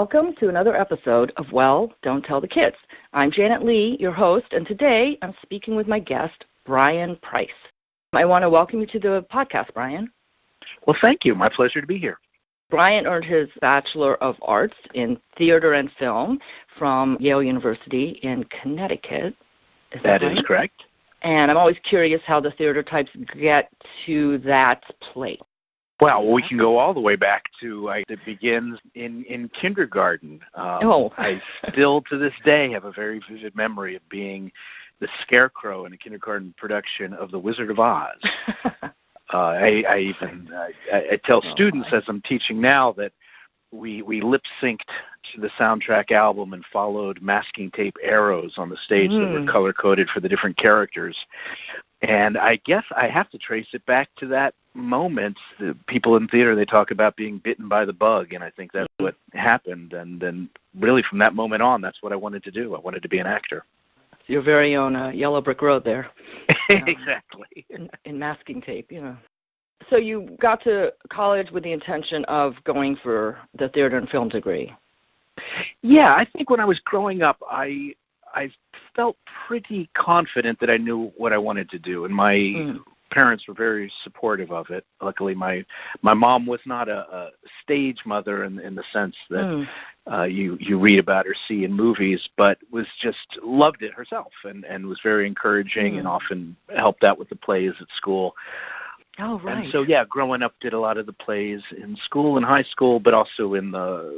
Welcome to another episode of Well, Don't Tell the Kids. I'm Janet Lee, your host, and today I'm speaking with my guest, Brian Price. I want to welcome you to the podcast, Brian. Well, thank you. My pleasure to be here. Brian earned his Bachelor of Arts in Theater and Film from Yale University in Connecticut. That right? is correct. And I'm always curious how the theater types get to that place. Well, we can go all the way back to it begins in kindergarten. I still, to this day, have a very vivid memory of being the Scarecrow in a kindergarten production of The Wizard of Oz. I tell students as I'm teaching now that we lip-synced to the soundtrack album and followed masking tape arrows on the stage that were color-coded for the different characters. And I guess I have to trace it back to that moment. The people in theater, they talk about being bitten by the bug, and I think that's what happened. And then really from that moment on, that's what I wanted to do. I wanted to be an actor. Your very own Yellow Brick Road there. Exactly. In masking tape, you know. So you got to college with the intention of going for the theater and film degree. Yeah, I think when I was growing up, I felt pretty confident that I knew what I wanted to do, and my parents were very supportive of it. Luckily, my mom was not a stage mother in the sense that you read about or see in movies, but was just loved it herself and was very encouraging and often helped out with the plays at school. Oh, right. And so, yeah, growing up, did a lot of the plays in school and high school, but also in the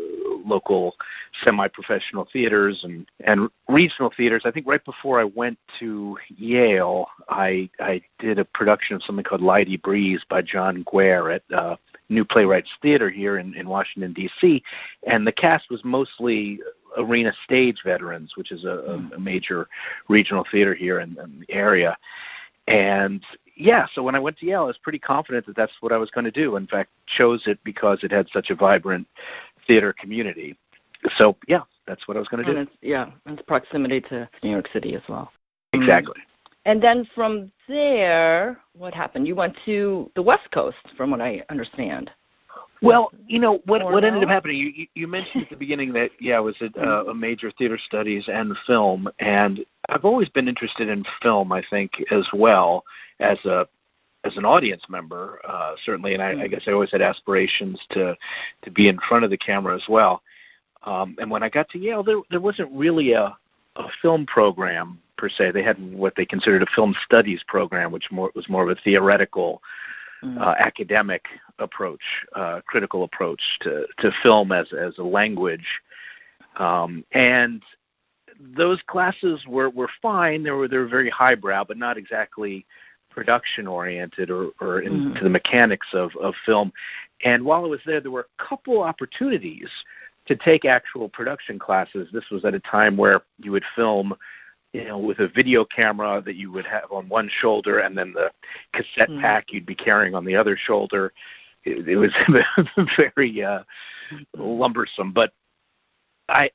local semi-professional theaters and regional theaters. I think right before I went to Yale, I did a production of something called Lighty Breeze by John Guare at New Playwrights Theater here in Washington, D.C., and the cast was mostly Arena Stage veterans, which is a major regional theater here in the area. And yeah, so when I went to Yale, I was pretty confident that that's what I was going to do. In fact, chose it because it had such a vibrant theater community. So, yeah, that's what I was going to do. And it's proximity to New York City as well. Exactly. And then from there, what happened? You went to the West Coast, from what I understand. Well, you know, what ended up happening, you mentioned at the beginning that, I was at a major theater studies and film, and I've always been interested in film, I think, as well, as an audience member, certainly, and I guess I always had aspirations to be in front of the camera as well. And when I got to Yale, there wasn't really a film program, per se. They had what they considered a film studies program, which was more of a theoretical academic approach, critical approach to film as a language. And those classes were fine. They were very highbrow, but not exactly production-oriented or into the mechanics of film. And while I was there were a couple opportunities to take actual production classes. This was at a time where you would film with a video camera that you would have on one shoulder and then the cassette pack you'd be carrying on the other shoulder. It was very lumbersome. But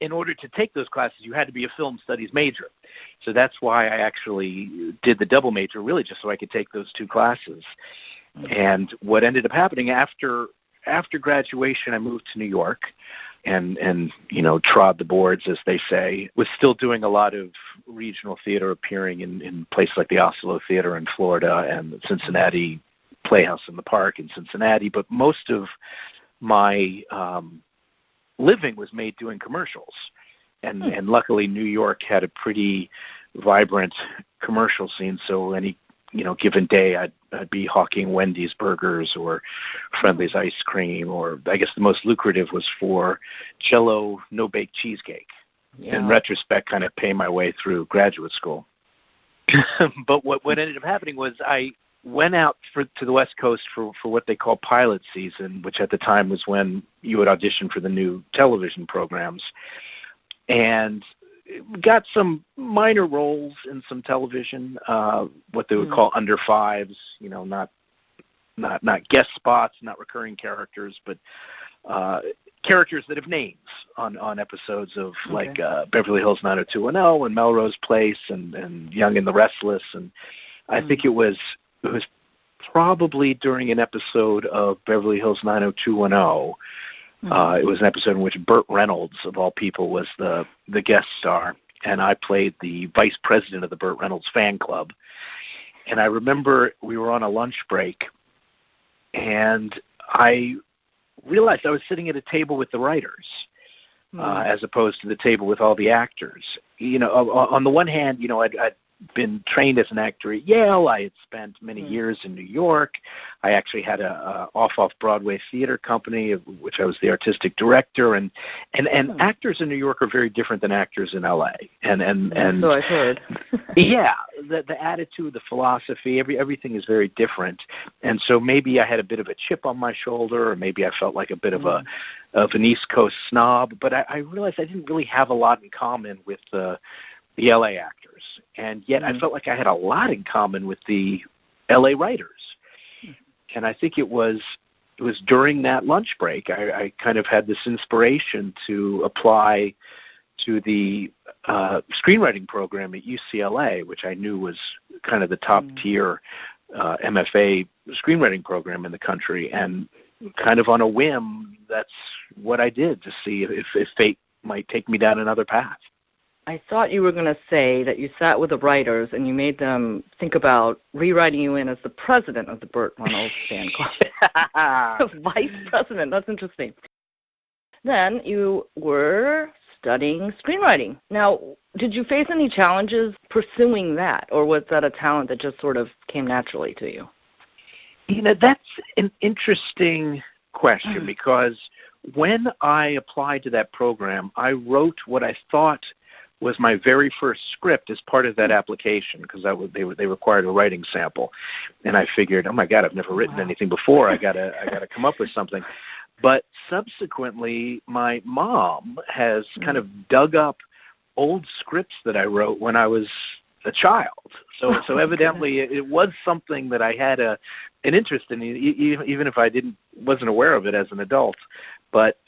in order to take those classes, you had to be a film studies major. So that's why I actually did the double major, really just so I could take those two classes. And what ended up happening after graduation, I moved to New York and trod the boards, as they say. Was still doing a lot of regional theater, appearing in places like the Oslo Theater in Florida and the Cincinnati Playhouse in the Park in Cincinnati. But most of my living was made doing commercials. And luckily New York had a pretty vibrant commercial scene, so any given day I'd be hawking Wendy's burgers or Friendly's ice cream, or I guess the most lucrative was for Jell-O no-bake cheesecake. Yeah. In retrospect, kind of pay my way through graduate school. But what ended up happening was I went out to the West Coast for what they call pilot season, which at the time was when you would audition for the new television programs, and got some minor roles in some television, what they would call under fives, not guest spots, not recurring characters, but characters that have names on episodes of like Beverly Hills 90210 and Melrose Place and Young and the Restless. And I think it was probably during an episode of Beverly Hills 90210 It was an episode in which Burt Reynolds, of all people, was the guest star, and I played the vice president of the Burt Reynolds fan club. And I remember we were on a lunch break, and I realized I was sitting at a table with the writers, as opposed to the table with all the actors. You know, on the one hand, you know, I'd been trained as an actor at Yale. I had spent many years in New York. I actually had a off-Broadway theater company, of which I was the artistic director. And actors in New York are very different than actors in L.A. And so I've heard. Yeah, the attitude, the philosophy, everything is very different. And so maybe I had a bit of a chip on my shoulder, or maybe I felt like a bit of an East Coast snob. But I realized I didn't really have a lot in common with the LA actors, and yet I felt like I had a lot in common with the LA writers. And I think it was during that lunch break I kind of had this inspiration to apply to the screenwriting program at UCLA, which I knew was kind of the top tier MFA screenwriting program in the country. And kind of on a whim, that's what I did, to see if fate might take me down another path. I thought you were going to say that you sat with the writers and you made them think about rewriting you in as the president of the Burt Reynolds fan club. Vice president. That's interesting. Then you were studying screenwriting. Now, did you face any challenges pursuing that, or was that a talent that just sort of came naturally to you? You know, that's an interesting question, because when I applied to that program, I wrote what I thought was my very first script as part of that application, because they required a writing sample, and I figured, oh my God, I've never written anything before. I gotta come up with something. But subsequently, my mom has kind of dug up old scripts that I wrote when I was a child. So evidently, it was something that I had an interest in, even if I wasn't aware of it as an adult. But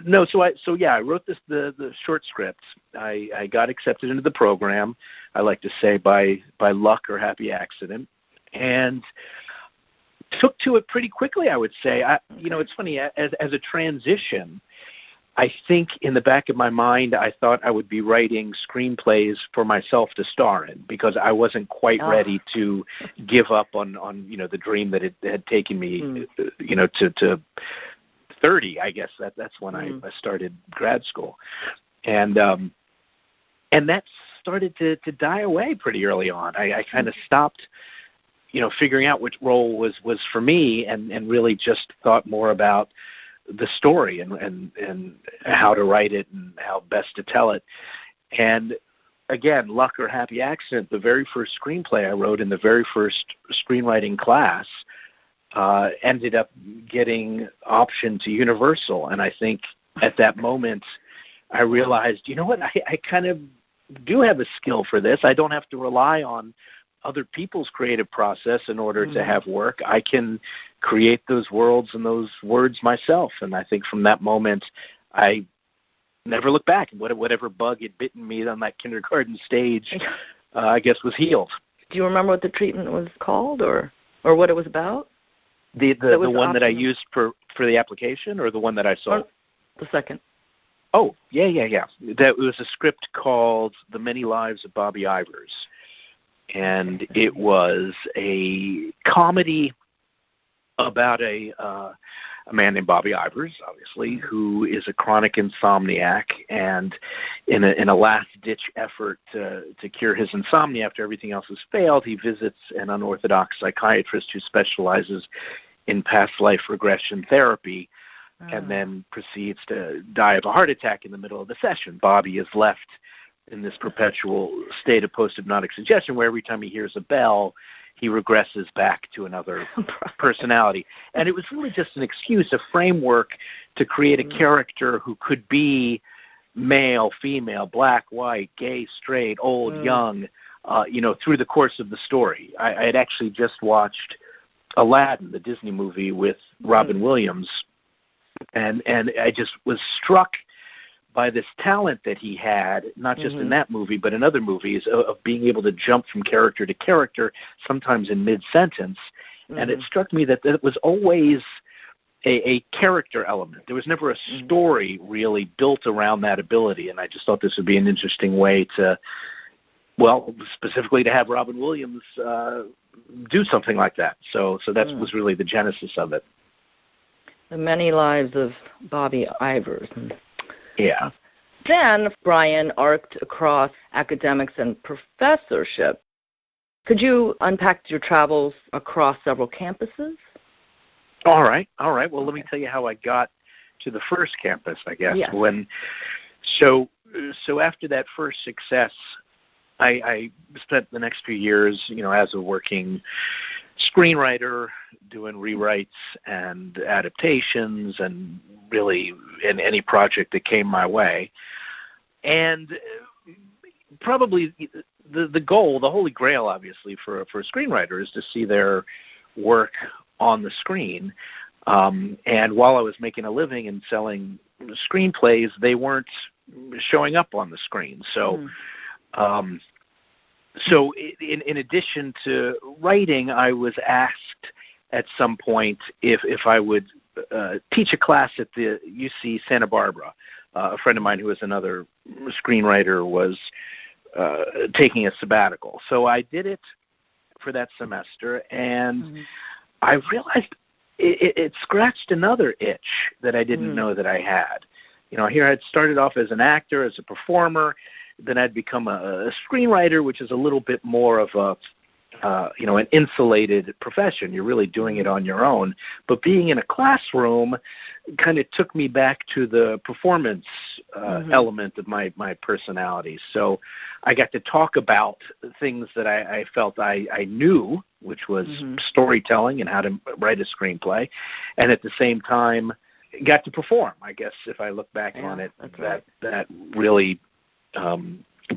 no, I wrote the short scripts. I got accepted into the program. I like to say by luck or happy accident, and took to it pretty quickly, I would say. It's funny, as a transition, I think in the back of my mind, I thought I would be writing screenplays for myself to star in, because I wasn't quite ready to give up on the dream that it had taken me, to 30, I guess. That's when I started grad school. And that started to die away pretty early on. I kind of stopped, figuring out which role was for me, and really just thought more about the story and how to write it and how best to tell it. And again, luck or happy accident, the very first screenplay I wrote in the very first screenwriting class ended up getting optioned to Universal. And I think at that moment I realized, you know what, I kind of do have a skill for this. I don't have to rely on other people's creative process in order to have work. I can create those worlds and those words myself. And I think from that moment, I never looked back. Whatever bug had bitten me on that kindergarten stage, I guess, was healed. Do you remember what the treatment was called, or what it was about? The one that I used for the application, or the one that I saw? The second. Oh, yeah. That was a script called The Many Lives of Bobby Ivers. And it was a comedy about a man named Bobby Ivers, obviously, who is a chronic insomniac, and in a last-ditch effort to cure his insomnia after everything else has failed, he visits an unorthodox psychiatrist who specializes in past life regression therapy, and then proceeds to die of a heart attack in the middle of the session. Bobby is left in this perpetual state of post-hypnotic suggestion, where every time he hears a bell, he regresses back to another personality. And it was really just an excuse, a framework to create a character who could be male, female, black, white, gay, straight, old, young, through the course of the story. I had actually just watched Aladdin, the Disney movie with Robin Williams, and I just was struck by this talent that he had, not just in that movie, but in other movies, of being able to jump from character to character, sometimes in mid-sentence. And it struck me that it was always a character element. There was never a story really built around that ability, and I just thought this would be an interesting way to, well, specifically to have Robin Williams do something like that. So that was really the genesis of it. The Many Lives of Bobby Ivers. Yeah. Then Brian arced across academics and professorship. Could you unpack your travels across several campuses? All right. Well, let me tell you how I got to the first campus, I guess. Yes. So after that first success, I spent the next few years, as a working screenwriter, doing rewrites and adaptations, and really in any project that came my way. And probably the goal, the holy grail, obviously, for a screenwriter is to see their work on the screen. And while I was making a living and selling screenplays, they weren't showing up on the screen. So in addition to writing, I was asked at some point if I would teach a class at the UC Santa Barbara. A friend of mine who was another screenwriter was taking a sabbatical. So I did it for that semester, and I realized it scratched another itch that I didn't know that I had. Here I'd started off as an actor, as a performer. Then I'd become a screenwriter, which is a little bit more of an insulated profession. You're really doing it on your own. But being in a classroom kind of took me back to the performance element of my personality. So I got to talk about things that I felt I knew, which was storytelling and how to write a screenplay, and at the same time got to perform. I guess if I look back on it, that really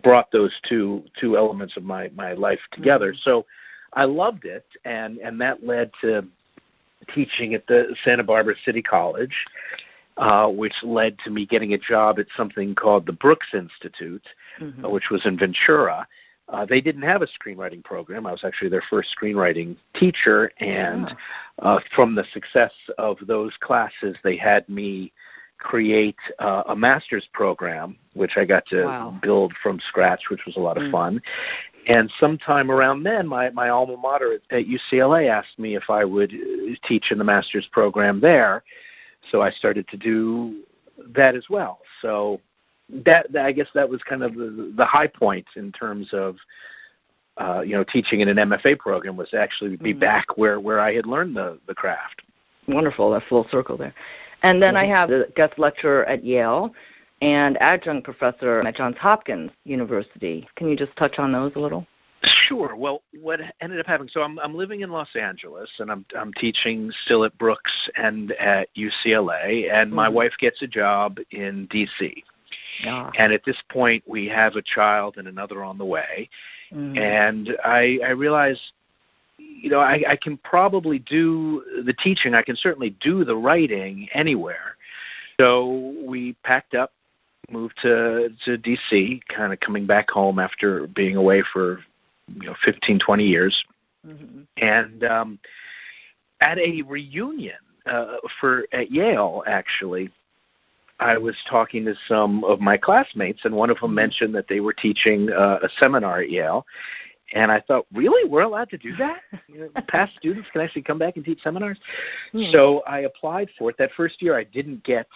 brought those two elements of my life together. So I loved it, and that led to teaching at the Santa Barbara City College, which led to me getting a job at something called the Brooks Institute, which was in Ventura. They didn't have a screenwriting program. I was actually their first screenwriting teacher, and from the success of those classes, they had me create a master's program, which I got to build from scratch, which was a lot of fun. And sometime around then, my alma mater at UCLA asked me if I would teach in the master's program there. So I started to do that as well. So that I guess that was kind of the high point in terms of teaching in an MFA program, was to actually be back where I had learned the craft. Wonderful, that full circle there. And then I have the guest lecturer at Yale and adjunct professor at Johns Hopkins University. Can you just touch on those a little? Sure. Well, what ended up happening, so I'm living in Los Angeles, and I'm teaching still at Brooks and at UCLA, and my wife gets a job in D.C. Yeah. And at this point, we have a child and another on the way. And I realized, I can probably do the teaching. I can certainly do the writing anywhere. So we packed up, moved to D.C., kind of coming back home after being away for 15, 20 years. And at a reunion at Yale, actually, I was talking to some of my classmates, and one of them mentioned that they were teaching a seminar at Yale. And I thought, really? We're allowed to do that? Past students can actually come back and teach seminars? So I applied for it. That first year I didn't get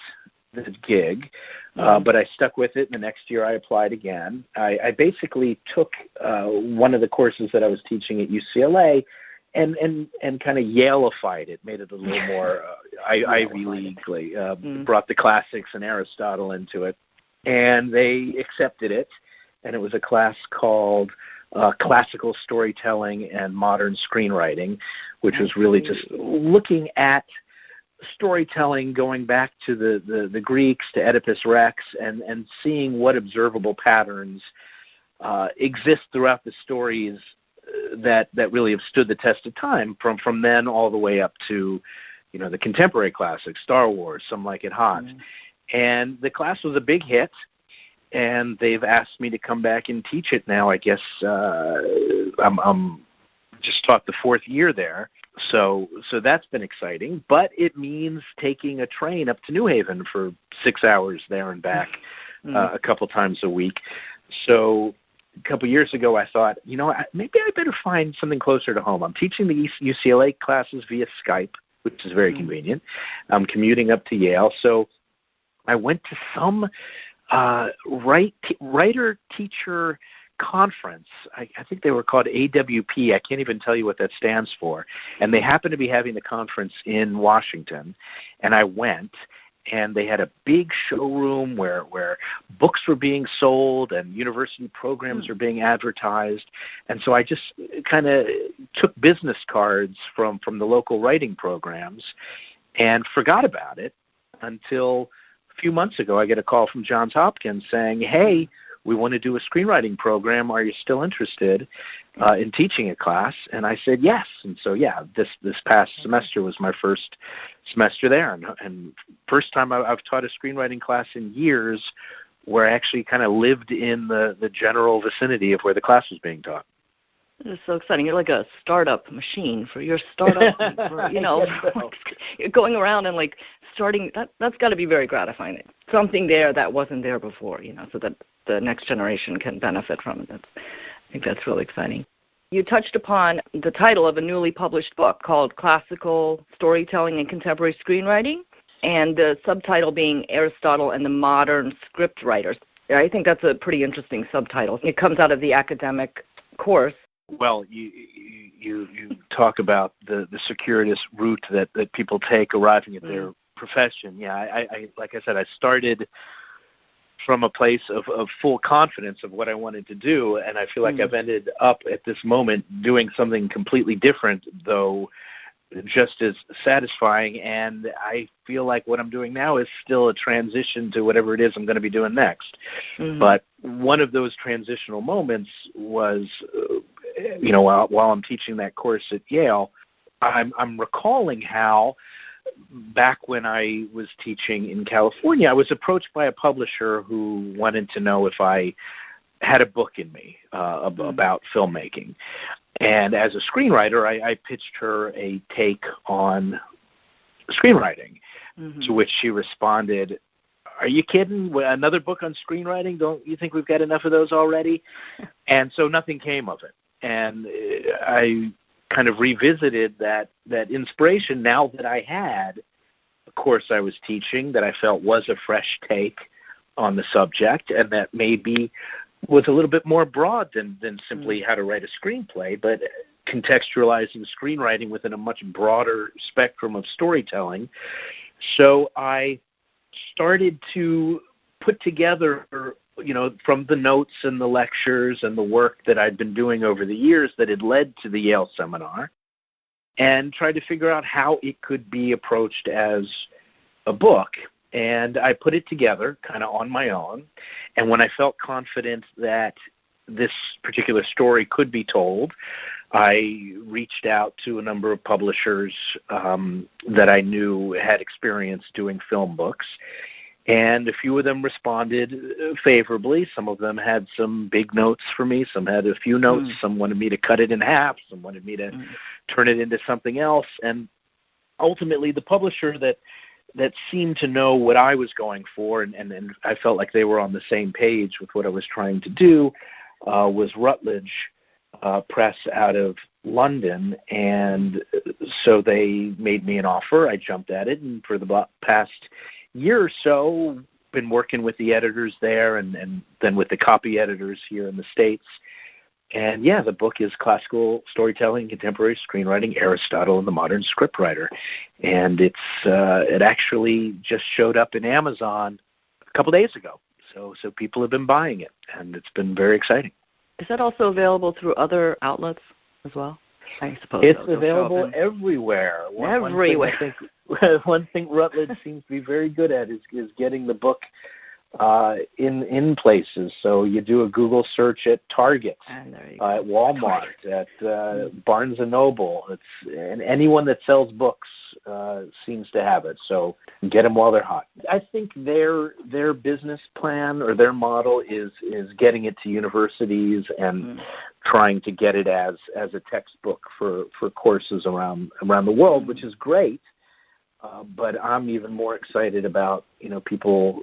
the gig, but I stuck with it. And the next year I applied again. I basically took one of the courses that I was teaching at UCLA and kind of Yale-ified it, made it a little more Ivy League-ly, brought the classics and Aristotle into it. And they accepted it, and it was a class called Classical Storytelling and Modern Screenwriting, which was really just looking at storytelling going back to the Greeks, to Oedipus Rex, and seeing what observable patterns exist throughout the stories that really have stood the test of time, from then all the way up to the contemporary classics, Star Wars, Some Like It Hot. And the class was a big hit, and they've asked me to come back and teach it now. I guess I'm just taught the fourth year there. So that's been exciting, but it means taking a train up to New Haven for 6 hours there and back a couple times a week. So a couple years ago, I thought, maybe I better find something closer to home. I'm teaching the UCLA classes via Skype, which is very convenient. I'm commuting up to Yale. So I went to some writer-teacher conference. I think they were called AWP. I can't even tell you what that stands for. And they happened to be having the conference in Washington. And I went, and they had a big showroom where books were being sold and university programs were being advertised. And so I just kind of took business cards from the local writing programs and forgot about it until a few months ago I get a call from Johns Hopkins saying, hey, we want to do a screenwriting program. Are you still interested in teaching a class? And I said yes. And so, this past semester was my first semester there, and first time I've taught a screenwriting class in years where I actually kind of lived in the general vicinity of where the class was being taught. This is so exciting. You're like a startup machine for your startup. You're going around and starting. That's got to be very gratifying. Something there that wasn't there before, so that the next generation can benefit from it. I think that's really exciting. You touched upon the title of a newly published book called Classical Storytelling and Contemporary Screenwriting, and the subtitle being Aristotle and the Modern Script Writers. I think that's a pretty interesting subtitle. It comes out of the academic course. Well, you talk about the circuitous route that people take arriving at their profession. Yeah, I like I said, I started from a place of full confidence of what I wanted to do, and I feel like I've ended up at this moment doing something completely different, though just as satisfying, and I feel like what I'm doing now is still a transition to whatever it is I'm going to be doing next. But one of those transitional moments was, while I'm teaching that course at Yale, I'm recalling how back when I was teaching in California, I was approached by a publisher who wanted to know if I had a book in me about filmmaking. And as a screenwriter, I pitched her a take on screenwriting, to which she responded, "Are you kidding? Another book on screenwriting? Don't you think we've got enough of those already?" And so nothing came of it. And I kind of revisited that inspiration now that I had a course I was teaching that I felt was a fresh take on the subject, and that maybe was a little bit more broad than simply how to write a screenplay, but contextualizing screenwriting within a much broader spectrum of storytelling. So I started to put together, from the notes and the lectures and the work that I'd been doing over the years that had led to the Yale seminar, and tried to figure out how it could be approached as a book. And I put it together kind of on my own. And when I felt confident that this particular story could be told, I reached out to a number of publishers that I knew had experience doing film books. And a few of them responded favorably. Some of them had some big notes for me. Some had a few notes. Some wanted me to cut it in half. Some wanted me to turn it into something else. And ultimately, the publisher that seemed to know what I was going for, and I felt like they were on the same page with what I was trying to do, was Routledge Press out of London. And so they made me an offer. I jumped at it, and for the past year or so, been working with the editors there and then with the copy editors here in the States. And the book is Classical Storytelling and Contemporary Screenwriting, Aristotle and the Modern Scriptwriter. And it actually just showed up in Amazon a couple days ago. So people have been buying it, and it's been very exciting. Is that also available through other outlets as well? I suppose it's available everywhere. One thing Routledge seems to be very good at is getting the book in places. So you do a Google search at Target, at Walmart, at Barnes and Noble. And anyone that sells books seems to have it. So get them while they're hot. I think their business plan or their model is getting it to universities and trying to get it as a textbook for courses around the world, which is great. But I'm even more excited about, people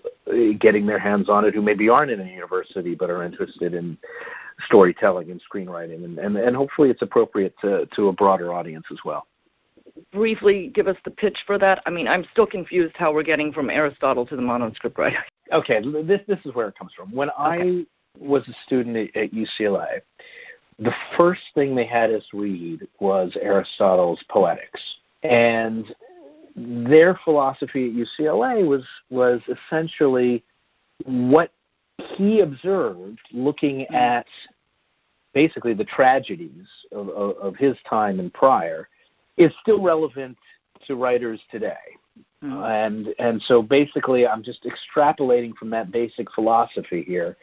getting their hands on it who maybe aren't in a university but are interested in storytelling and screenwriting, and hopefully it's appropriate to a broader audience as well. Briefly give us the pitch for that. I mean, I'm still confused how we're getting from Aristotle to the modern scriptwriter. Okay, this is where it comes from. When I was a student at UCLA, the first thing they had us read was Aristotle's Poetics. And their philosophy at UCLA was essentially what he observed looking at basically the tragedies of his time and prior is still relevant to writers today. And so basically I'm just extrapolating from that basic philosophy here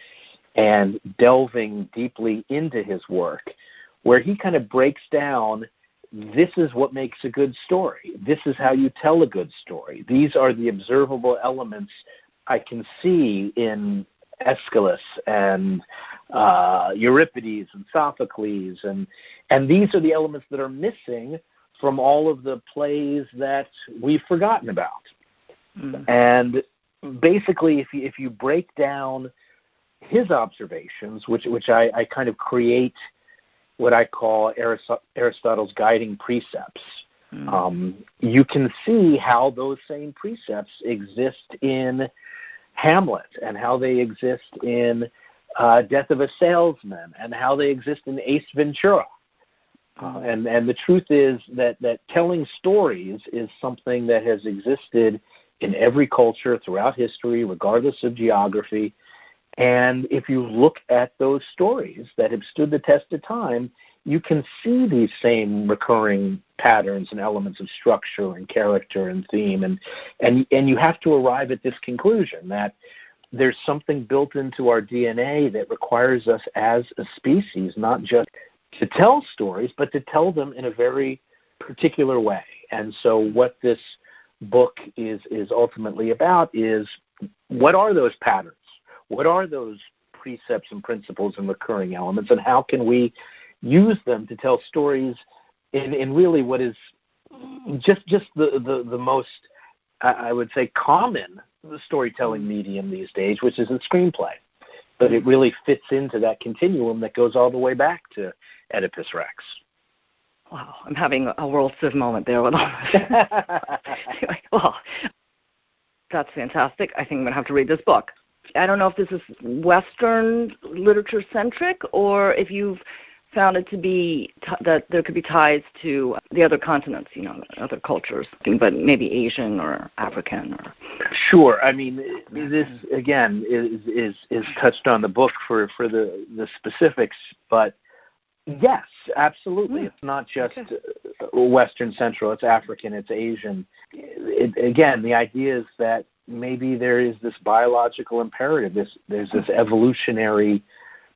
and delving deeply into his work, where he kind of breaks down, this is what makes a good story. This is how you tell a good story. These are the observable elements I can see in Aeschylus and Euripides and Sophocles, and these are the elements that are missing from all of the plays that we've forgotten about. And basically, if you break down his observations, which I kind of create what I call Aristotle's guiding precepts, you can see how those same precepts exist in Hamlet, and how they exist in Death of a Salesman, and how they exist in Ace Ventura. And the truth is that telling stories is something that has existed in every culture throughout history, regardless of geography. And if you look at those stories that have stood the test of time, you can see these same recurring patterns and elements of structure and character and theme. And you have to arrive at this conclusion that there's something built into our DNA that requires us as a species not just to tell stories, but to tell them in a very particular way. And so what this book is ultimately about is, what are those patterns? What are those precepts and principles and recurring elements, and how can we use them to tell stories in really what is just the most, I would say, common storytelling medium these days, which is a screenplay. But it really fits into that continuum that goes all the way back to Oedipus Rex. Wow, I'm having a World Civ moment there with all this. Anyway, well, that's fantastic. I think I'm going to have to read this book. I don't know if this is Western literature-centric, or if you've found it to be that there could be ties to the other continents, other cultures, but maybe Asian or African. Or Sure. I mean, this, again, is touched on the book for the specifics, but yes, absolutely. It's not just Western Central. It's African. It's Asian. Again, the idea is that maybe there is this biological imperative. There's this evolutionary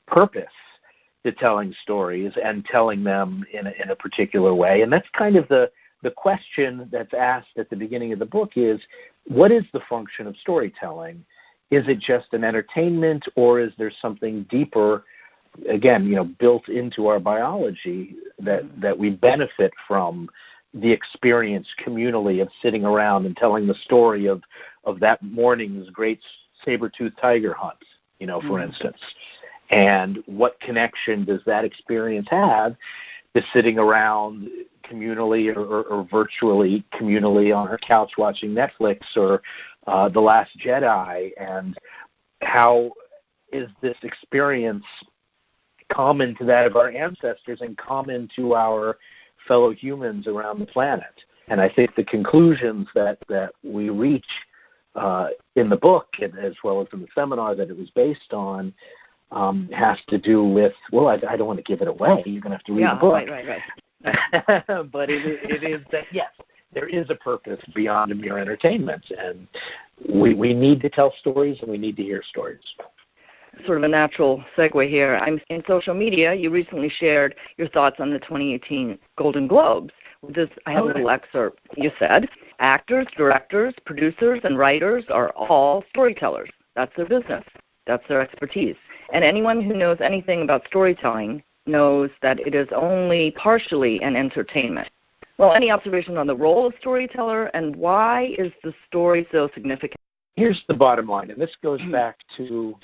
purpose to telling stories and telling them in a particular way. And that's kind of the question that's asked at the beginning of the book is, what is the function of storytelling? Is it just an entertainment, or is there something deeper, again, built into our biology that we benefit from the experience communally of sitting around and telling the story of that morning's great saber-toothed tiger hunt, for instance. And what connection does that experience have to sitting around communally or virtually communally on our couch watching Netflix or The Last Jedi? And how is this experience common to that of our ancestors and common to our fellow humans around the planet? And I think the conclusions that we reach in the book, as well as in the seminar that it was based on, has to do with, well, I don't want to give it away. You're going to have to read the book. Right. But it is that, yes, there is a purpose beyond mere entertainment. And we need to tell stories and we need to hear stories. Sort of a natural segue here. I'm in social media. You recently shared your thoughts on the 2018 Golden Globes. I have a little excerpt. You said, actors, directors, producers, and writers are all storytellers. That's their business. That's their expertise. And anyone who knows anything about storytelling knows that it is only partially an entertainment. Well, any observations on the role of storyteller, and why is the story so significant? Here's the bottom line, and this goes back to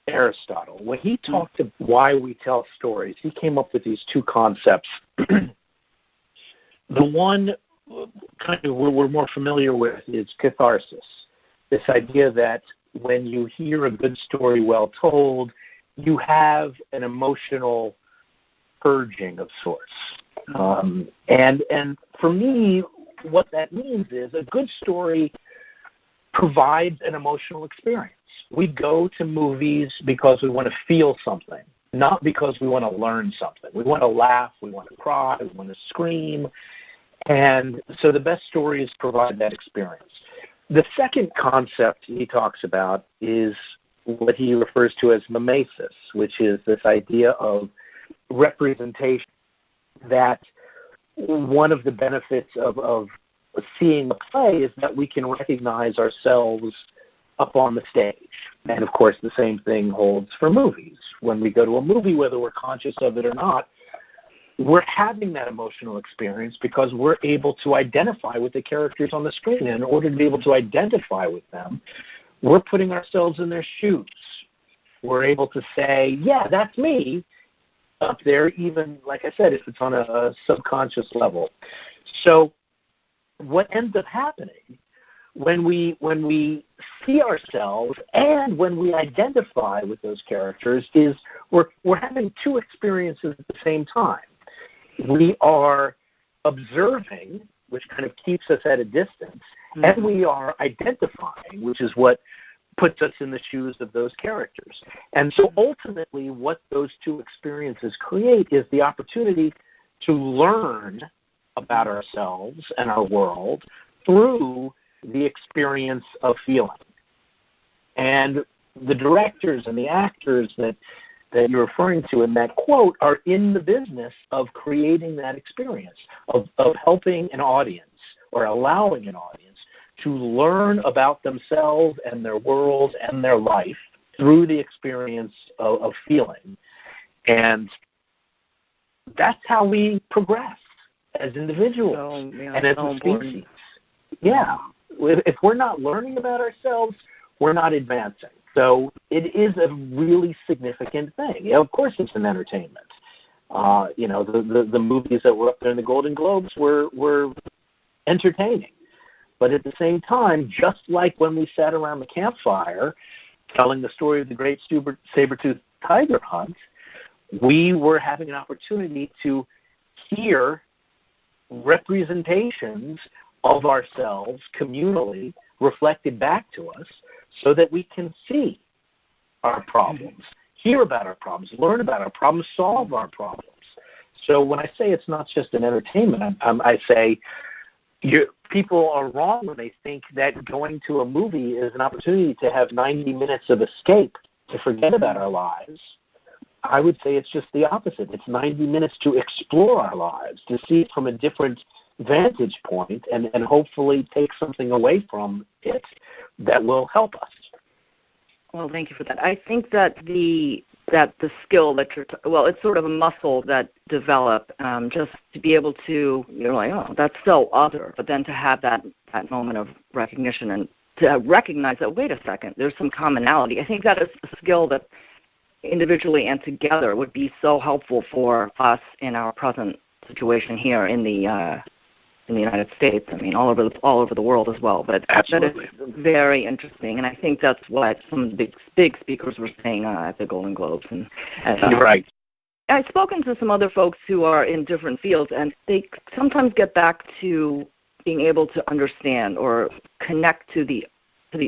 Aristotle. When he talked about why we tell stories, he came up with these two concepts. The one kind of we're more familiar with is catharsis, this idea that when you hear a good story well told, you have an emotional purging of sorts. And for me, what that means is a good story provides an emotional experience. We go to movies because we want to feel something, not because we want to learn something. We want to laugh, we want to cry, we want to scream. And so the best stories provide that experience. The second concept he talks about is what he refers to as mimesis, which is this idea of representation, that one of the benefits of seeing a play is that we can recognize ourselves up on the stage. And, of course, the same thing holds for movies. When we go to a movie, whether we're conscious of it or not, we're having that emotional experience because we're able to identify with the characters on the screen. And in order to be able to identify with them, we're putting ourselves in their shoes. We're able to say, yeah, that's me up there, even, like I said, if it's on a subconscious level. So what ends up happening when we see ourselves and when we identify with those characters is we're having two experiences at the same time. We are observing, which kind of keeps us at a distance, and we are identifying, which is what puts us in the shoes of those characters. And so ultimately what those two experiences create is the opportunity to learn about ourselves and our world through the experience of feeling. And the directors and the actors that you're referring to in that quote are in the business of creating that experience, of helping an audience or allowing an audience to learn about themselves and their world and their life through the experience of feeling. And that's how we progress as individuals and as a species. Yeah. If we're not learning about ourselves, we're not advancing. So it is a really significant thing. Yeah, of course it's an entertainment. The movies that were up there in the Golden Globes were entertaining. But at the same time, just like when we sat around the campfire telling the story of the great saber-toothed tiger hunt, we were having an opportunity to hear representations of ourselves communally reflected back to us so that we can see our problems, hear about our problems, learn about our problems, solve our problems. So when I say it's not just an entertainment, I say people are wrong when they think that going to a movie is an opportunity to have 90 minutes of escape, to forget about our lives. I would say it's just the opposite. It's 90 minutes to explore our lives, to see it from a different vantage point and hopefully take something away from it that will help us. Well, thank you for that. I think that the skill that it's sort of a muscle that develop just to be able to, you're like, oh, that's so other, but then to have that moment of recognition and to recognize that, wait a second, there's some commonality. I think that is a skill that individually and together would be so helpful for us in our present situation here in the United States. I mean, all over the world as well. But absolutely, that is very interesting, and I think that's what some of the big speakers were saying at the Golden Globes. You're right. I've spoken to some other folks who are in different fields, and they sometimes get back to being able to understand or connect to the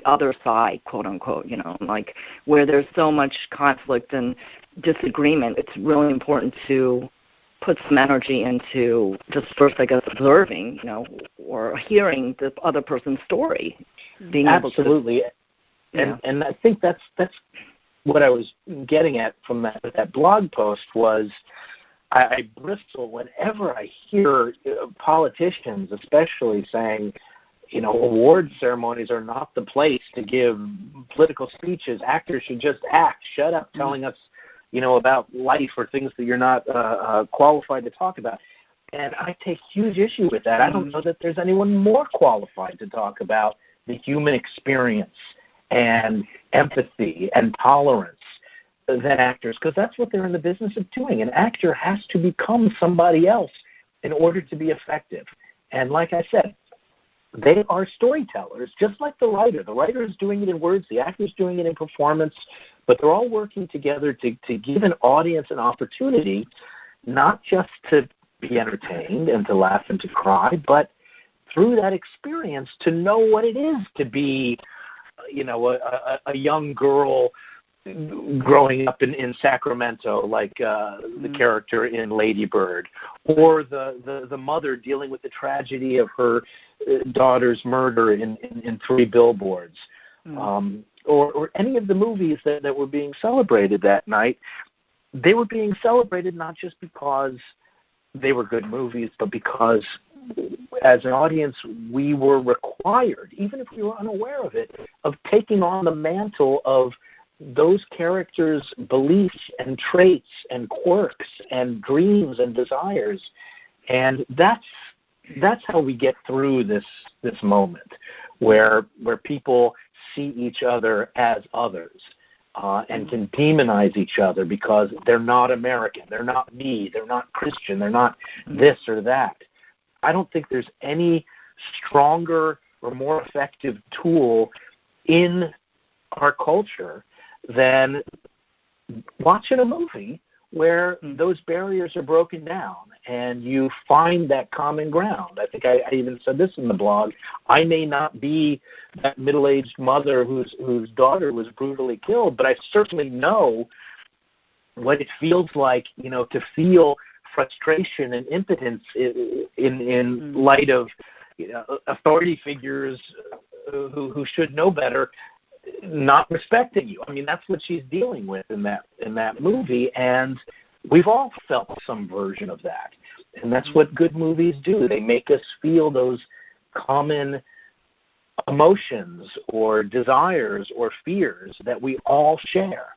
other side, quote unquote, like where there's so much conflict and disagreement. It's really important to put some energy into just first, I guess, observing, or hearing the other person's story. Being Absolutely. able to, and I think that's what I was getting at from that blog post was I bristle whenever I hear politicians especially saying, award ceremonies are not the place to give political speeches. Actors should just act. Shut up telling us, about life or things that you're not qualified to talk about. And I take huge issue with that. I don't know that there's anyone more qualified to talk about the human experience and empathy and tolerance than actors, because that's what they're in the business of doing. An actor has to become somebody else in order to be effective. And like I said, they are storytellers, just like the writer. The writer is doing it in words, the actor is doing it in performance, but they're all working together to give an audience an opportunity not just to be entertained and to laugh and to cry, but through that experience to know what it is to be, a young girl growing up in Sacramento, like the character in Lady Bird, or the mother dealing with the tragedy of her daughter's murder in 3 Billboards, or any of the movies that were being celebrated that night. They were being celebrated not just because they were good movies, but because as an audience we were required, even if we were unaware of it, of taking on the mantle of those characters' beliefs and traits and quirks and dreams and desires. And that's how we get through this moment where people see each other as others and can demonize each other because they're not American, they're not me, they're not Christian, they're not this or that. I don't think there's any stronger or more effective tool in our culture than watching a movie where those barriers are broken down and you find that common ground. I think I even said this in the blog. I may not be that middle-aged mother whose daughter was brutally killed, but I certainly know what it feels like, to feel frustration and impotence in light of authority figures who should know better not respecting you. I mean, that's what she's dealing with in that movie, and we've all felt some version of that. And that's what good movies do. They make us feel those common emotions or desires or fears that we all share.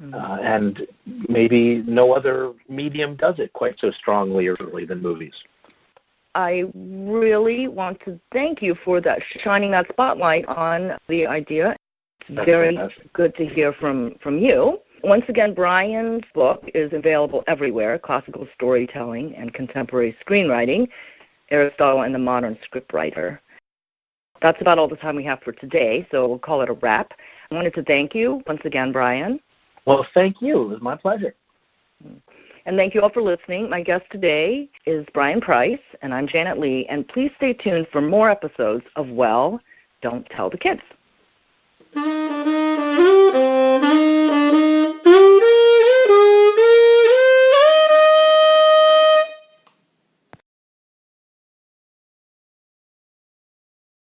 And maybe no other medium does it quite so strongly or really than movies. I really want to thank you for that, shining that spotlight on the idea. It's very good to hear from you. Once again, Brian's book is available everywhere, Classical Storytelling and Contemporary Screenwriting, Aristotle and the Modern Scriptwriter. That's about all the time we have for today, so we'll call it a wrap. I wanted to thank you once again, Brian. Well, thank you. It was my pleasure. And thank you all for listening. My guest today is Brian Price, and I'm Janet Lee. And please stay tuned for more episodes of Well, Don't Tell the Kids.